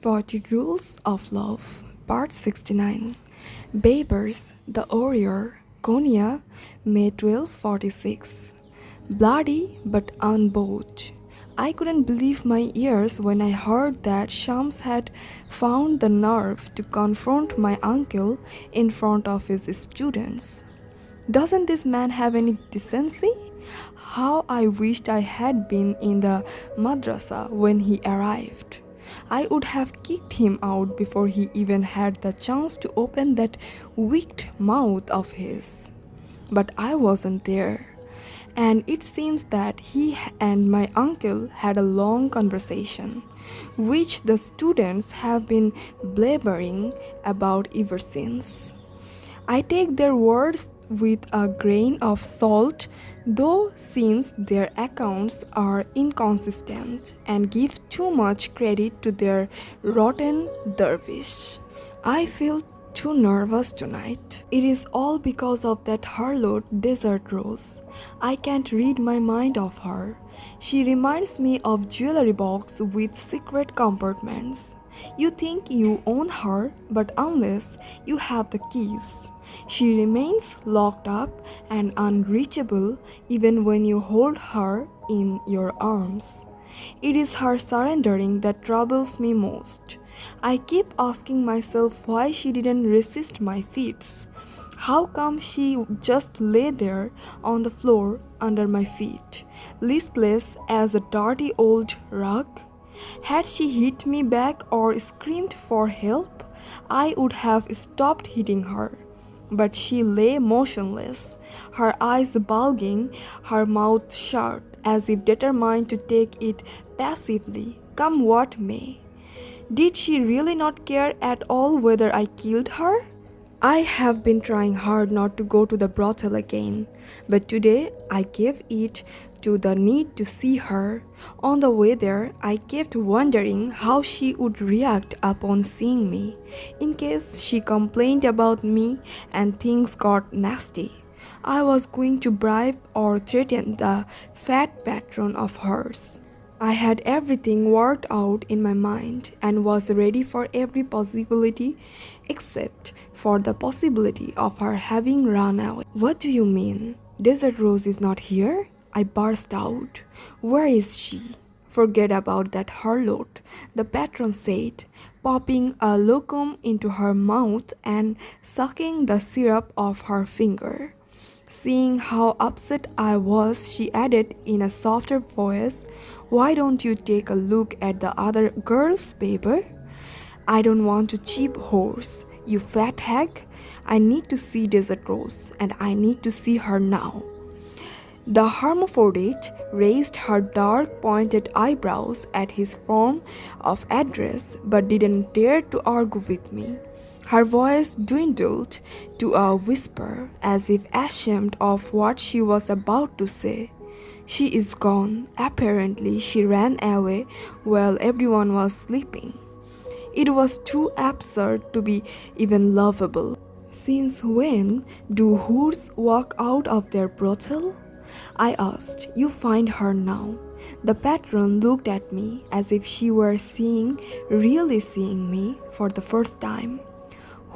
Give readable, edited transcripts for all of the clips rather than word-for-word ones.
40 Rules of Love, Part 69. Babers, the Warrior, Konya, May 1246. Bloody but unbowed. I couldn't believe my ears when I heard that Shams had found the nerve to confront my uncle in front of his students. Doesn't this man have any decency? How I wished I had been in the madrasa when he arrived. I would have kicked him out before he even had the chance to open that wicked mouth of his. But I wasn't there. And it seems that he and my uncle had a long conversation, which the students have been blabbering about ever since. I take their words with a grain of salt, though, since their accounts are inconsistent and give too much credit to their rotten dervish. I feel too nervous tonight. It is all because of that harlot Desert Rose. I can't read my mind of her. She reminds me of jewelry box with secret compartments. You think you own her, but unless you have the keys, she remains locked up and unreachable even when you hold her in your arms. It is her surrendering that troubles me most. I keep asking myself why she didn't resist my feet. How come she just lay there on the floor under my feet, listless as a dirty old rug? Had she hit me back or screamed for help, I would have stopped hitting her. But she lay motionless, her eyes bulging, her mouth shut, as if determined to take it passively, come what may. Did she really not care at all whether I killed her? I have been trying hard not to go to the brothel again, but today I gave it to the need to see her. On the way there, I kept wondering how she would react upon seeing me, in case she complained about me and things got nasty. I was going to bribe or threaten the fat patron of hers. I had everything worked out in my mind and was ready for every possibility except for the possibility of her having run away. What do you mean? Desert Rose is not here? I burst out. Where is she? Forget about that harlot, the patron said, popping a locum into her mouth and sucking the syrup off her finger. Seeing how upset I was, she added in a softer voice, "Why don't you take a look at the other girls, Baber? I don't want to cheap horse, you fat hag. I need to see Desert Rose, and I need to see her now." The hermaphrodite raised her dark pointed eyebrows at his form of address, but didn't dare to argue with me. Her voice dwindled to a whisper, as if ashamed of what she was about to say. "She is gone. Apparently she ran away while everyone was sleeping." It was too absurd to be even lovable. Since when do whores walk out of their brothel? I asked. "You find her now." The patron looked at me as if she were really seeing me for the first time.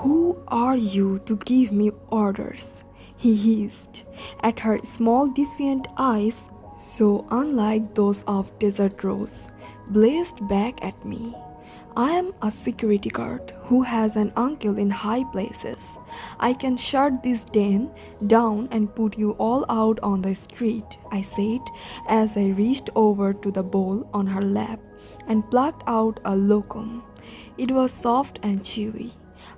"Who are you to give me orders?" he hissed, at her small defiant eyes, so unlike those of Desert Rose, blazed back at me. "I am a security guard who has an uncle in high places. I can shut this den down and put you all out on the street," I said as I reached over to the bowl on her lap and plucked out a locum. It was soft and chewy.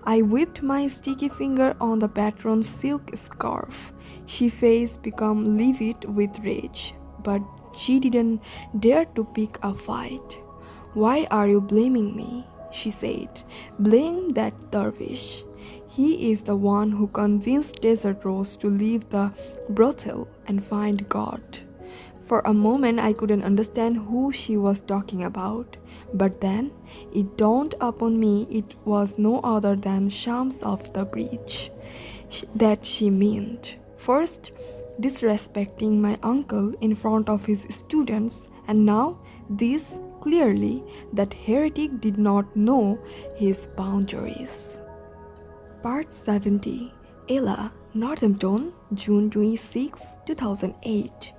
I whipped my sticky finger on the patron's silk scarf. She face became livid with rage, but she didn't dare to pick a fight. "Why are you blaming me?" she said. "Blame that dervish. He is the one who convinced Desert Rose to leave the brothel and find God." For a moment I couldn't understand who she was talking about, but then it dawned upon me it was no other than Shams of the Breach that she meant. First, disrespecting my uncle in front of his students, and now this Clearly, that heretic did not know his boundaries. Part 70. Ella, Northampton, June 26, 2008.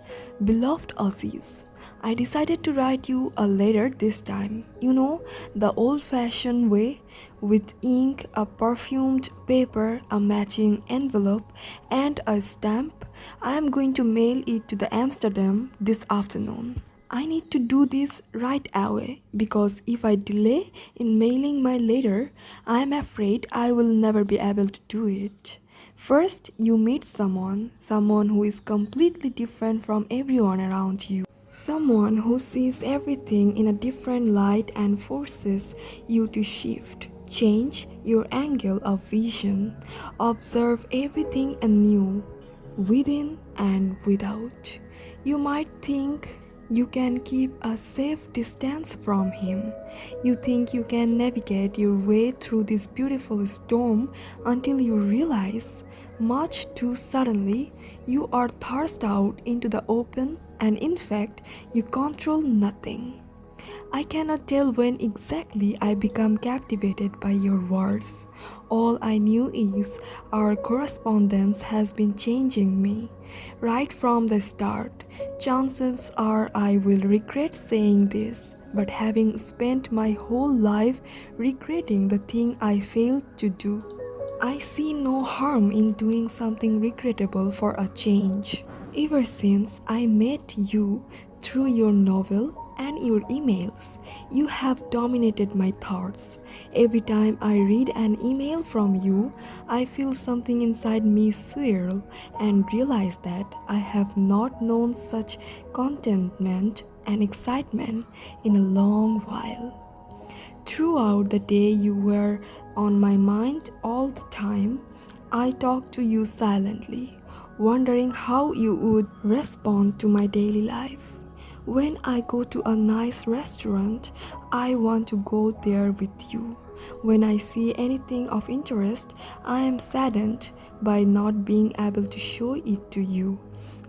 Beloved Aussies, I decided to write you a letter this time. You know, the old-fashioned way, with ink, a perfumed paper, a matching envelope, and a stamp. I am going to mail it to the Amsterdam this afternoon. I need to do this right away because if I delay in mailing my letter, I am afraid I will never be able to do it. First, you meet someone who is completely different from everyone around you. Someone who sees everything in a different light and forces you to shift, change your angle of vision, observe everything anew, within and without. You might think you can keep a safe distance from him. You think you can navigate your way through this beautiful storm until you realize, much too suddenly, you are thrust out into the open and in fact, you control nothing. I cannot tell when exactly I become captivated by your words. All I knew is our correspondence has been changing me. Right from the start, chances are I will regret saying this, but having spent my whole life regretting the thing I failed to do, I see no harm in doing something regrettable for a change. Ever since I met you through your novel and your emails, you have dominated my thoughts. Every time I read an email from you, I feel something inside me swirl and realize that I have not known such contentment and excitement in a long while. Throughout the day, you were on my mind all the time. I talked to you silently, wondering how you would respond to my daily life. When I go to a nice restaurant, I want to go there with you. When I see anything of interest, I am saddened by not being able to show it to you.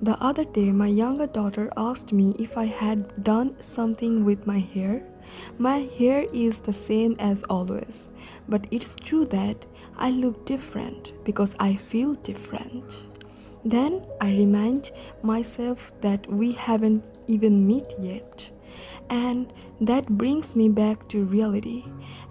The other day, my younger daughter asked me if I had done something with my hair. My hair is the same as always, but it's true that I look different because I feel different. Then I remind myself that we haven't even met yet. And that brings me back to reality.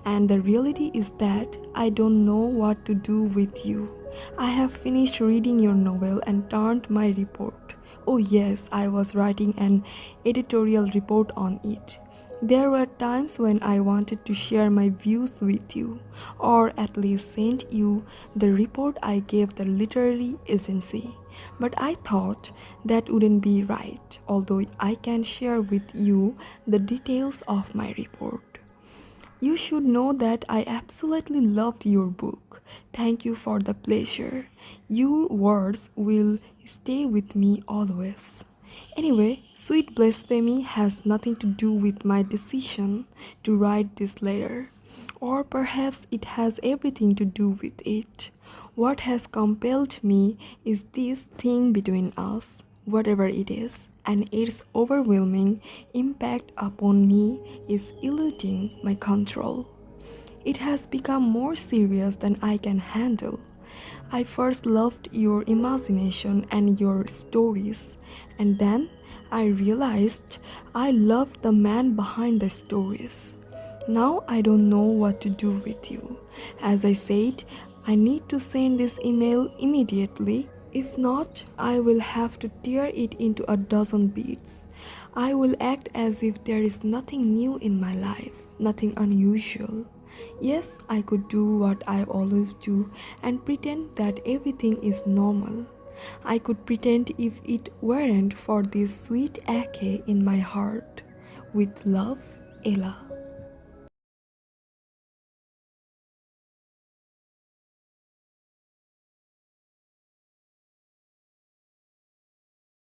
And the reality is that I don't know what to do with you. I have finished reading your novel and turned my report. Oh yes, I was writing an editorial report on it. There were times when I wanted to share my views with you, or at least send you the report I gave the literary agency. But I thought that wouldn't be right, although I can share with you the details of my report. You should know that I absolutely loved your book. Thank you for the pleasure. Your words will stay with me always. Anyway, sweet blasphemy has nothing to do with my decision to write this letter. Or perhaps it has everything to do with it. What has compelled me is this thing between us, whatever it is, and its overwhelming impact upon me is eluding my control. It has become more serious than I can handle. I first loved your imagination and your stories, and then I realized I loved the man behind the stories. Now I don't know what to do with you. As I said, I need to send this email immediately. If not, I will have to tear it into a dozen bits. I will act as if there is nothing new in my life, nothing unusual. Yes, I could do what I always do and pretend that everything is normal. I could pretend if it weren't for this sweet ache in my heart. With love, Ella.